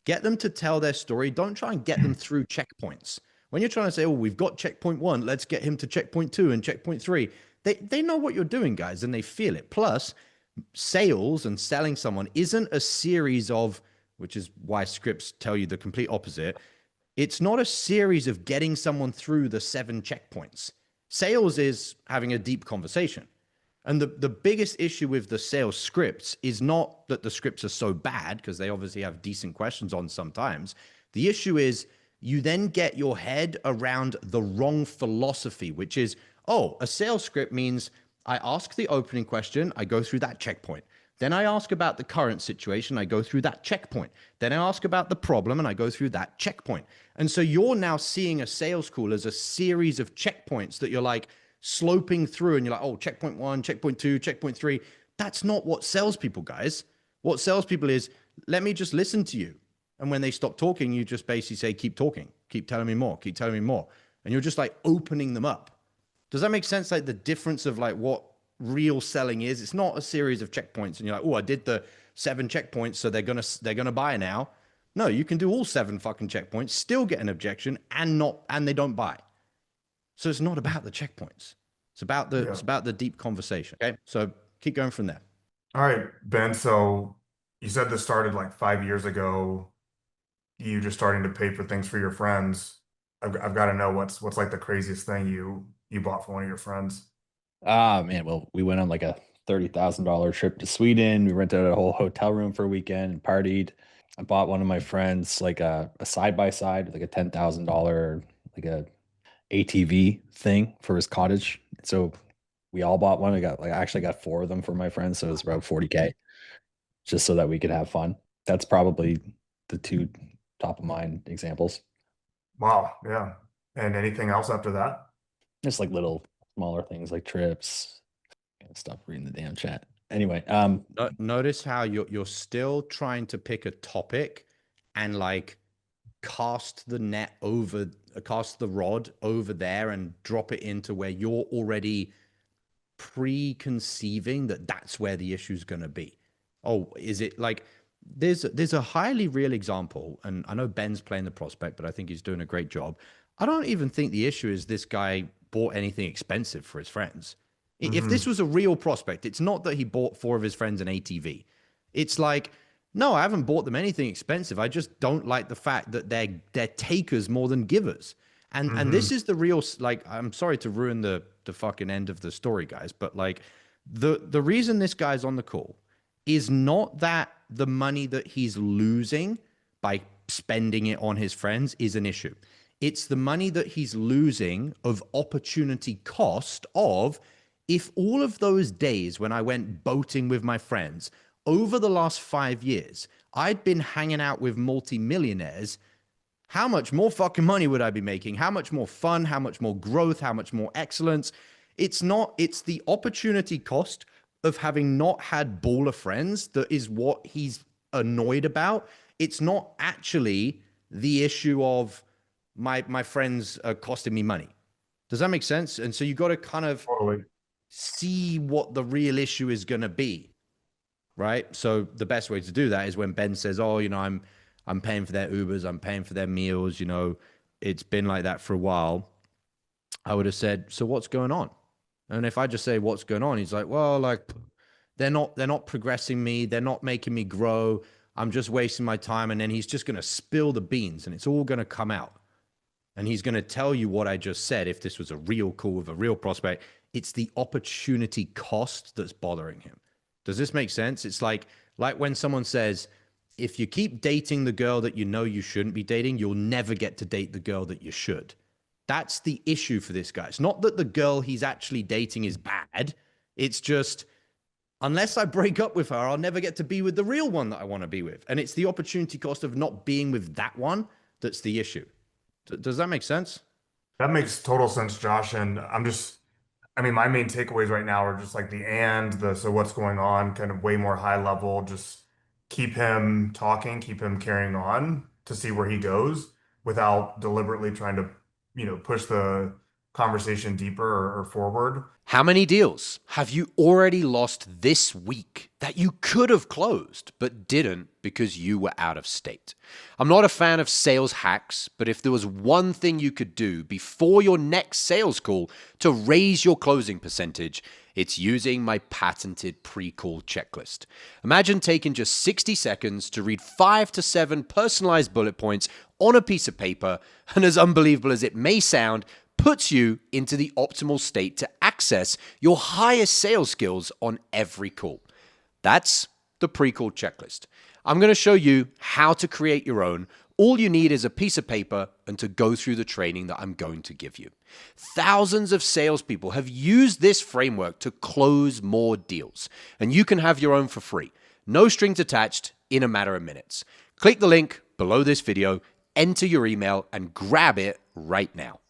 Get them to tell their story. Don't try and get them through checkpoints. When you're trying to say, oh, we've got checkpoint 1, let's get him to checkpoint 2 and checkpoint 3. They know what you're doing, guys, and they feel it. Plus, sales and selling someone isn't a series of, which is why scripts tell you the complete opposite. It's not a series of getting someone through the 7 checkpoints. Sales is having a deep conversation. And the biggest issue with the sales scripts is not that the scripts are so bad, because they obviously have decent questions on sometimes. The issue is you then get your head around the wrong philosophy, which is, oh, a sales script means I ask the opening question, I go through that checkpoint. Then I ask about the current situation, I go through that checkpoint. Then I ask about the problem and I go through that checkpoint. And so you're now seeing a sales call as a series of checkpoints that you're like sloping through, and you're like, oh, checkpoint 1, checkpoint 2, checkpoint 3. That's not what salespeople, guys. What salespeople is, let me just listen to you. And when they stop talking, you just basically say, keep talking, keep telling me more, keep telling me more. And you're just like opening them up. Does that make sense? Like the difference of like what real selling is. It's not a series of checkpoints and you're like, oh, I did the 7 checkpoints, so they're gonna buy now. No, you can do all 7 fucking checkpoints, still get an objection, and they don't buy. So it's not about the checkpoints. It's about the deep conversation. Okay. So keep going from there. All right, Ben. So you said this started like 5 years ago. You just starting to pay for things for your friends. I've got to know what's like the craziest thing you bought for one of your friends. Ah, man. Well, we went on like a $30,000 trip to Sweden. We rented a whole hotel room for a weekend and partied. I bought one of my friends like a side by side, like a $10,000 like a ATV thing for his cottage. So we all bought one. I actually got 4 of them for my friends, so it was about 40K just so that we could have fun. That's probably the 2 top of mind examples. Wow, yeah. And anything else after that? Just like little smaller things like trips. Stop reading the damn chat. Anyway, Notice how you're still trying to pick a topic and like cast the net over, cast the rod over there and drop it into where you're already preconceiving that that's where the issue is going to be. Oh, is it like there's a highly real example, and I know Ben's playing the prospect, but I think he's doing a great job. I don't even think the issue is this guy bought anything expensive for his friends. If this Hmm. was a real prospect, it's not that he bought 4 of his friends an ATV. It's like, no, I haven't bought them anything expensive. I just don't like the fact that they're takers more than givers. And this Hmm. is the real, like, I'm sorry to ruin the fucking end of the story, guys, but like the reason this guy's on the call is not that the money that he's losing by spending it on his friends is an issue. It's the money that he's losing of opportunity cost of, if all of those days when I went boating with my friends over the last 5 years, I'd been hanging out with multimillionaires, how much more fucking money would I be making? How much more fun? How much more growth? How much more excellence? It's not, it's the opportunity cost of having not had baller friends that is what he's annoyed about. It's not actually the issue of my friends are costing me money. Does that make sense? And so you got to kind of Totally. see what the real issue is going to be, right? So the best way to do that is when Ben says, "Oh, I'm paying for their Ubers, I'm paying for their meals, it's been like that for a while." I would have said, "So what's going on?" And if I just say what's going on, he's like, "Well, like they're not progressing me, they're not making me grow. I'm just wasting my time." And then he's just going to spill the beans and it's all going to come out. And he's going to tell you what I just said. If this was a real call with a real prospect, it's the opportunity cost that's bothering him. Does this make sense? It's like when someone says, if you keep dating the girl that you know you shouldn't be dating, you'll never get to date the girl that you should. That's the issue for this guy. It's not that the girl he's actually dating is bad. It's just, unless I break up with her, I'll never get to be with the real one that I want to be with. And it's the opportunity cost of not being with that one that's the issue. Does that make sense? That makes total sense, Josh. And I mean, my main takeaways right now are just like the so what's going on, kind of way more high level. Just keep him talking, keep him carrying on to see where he goes without deliberately trying to, push the conversation deeper or forward. How many deals have you already lost this week that you could have closed but didn't because you were out of state? I'm not a fan of sales hacks, but if there was one thing you could do before your next sales call to raise your closing percentage, it's using my patented pre-call checklist. Imagine taking just 60 seconds to read 5 to 7 personalized bullet points on a piece of paper, and as unbelievable as it may sound, puts you into the optimal state to access your highest sales skills on every call. That's the pre-call checklist. I'm going to show you how to create your own. All you need is a piece of paper and to go through the training that I'm going to give you. Thousands of salespeople have used this framework to close more deals, and you can have your own for free. No strings attached, in a matter of minutes. Click the link below this video, enter your email, and grab it right now.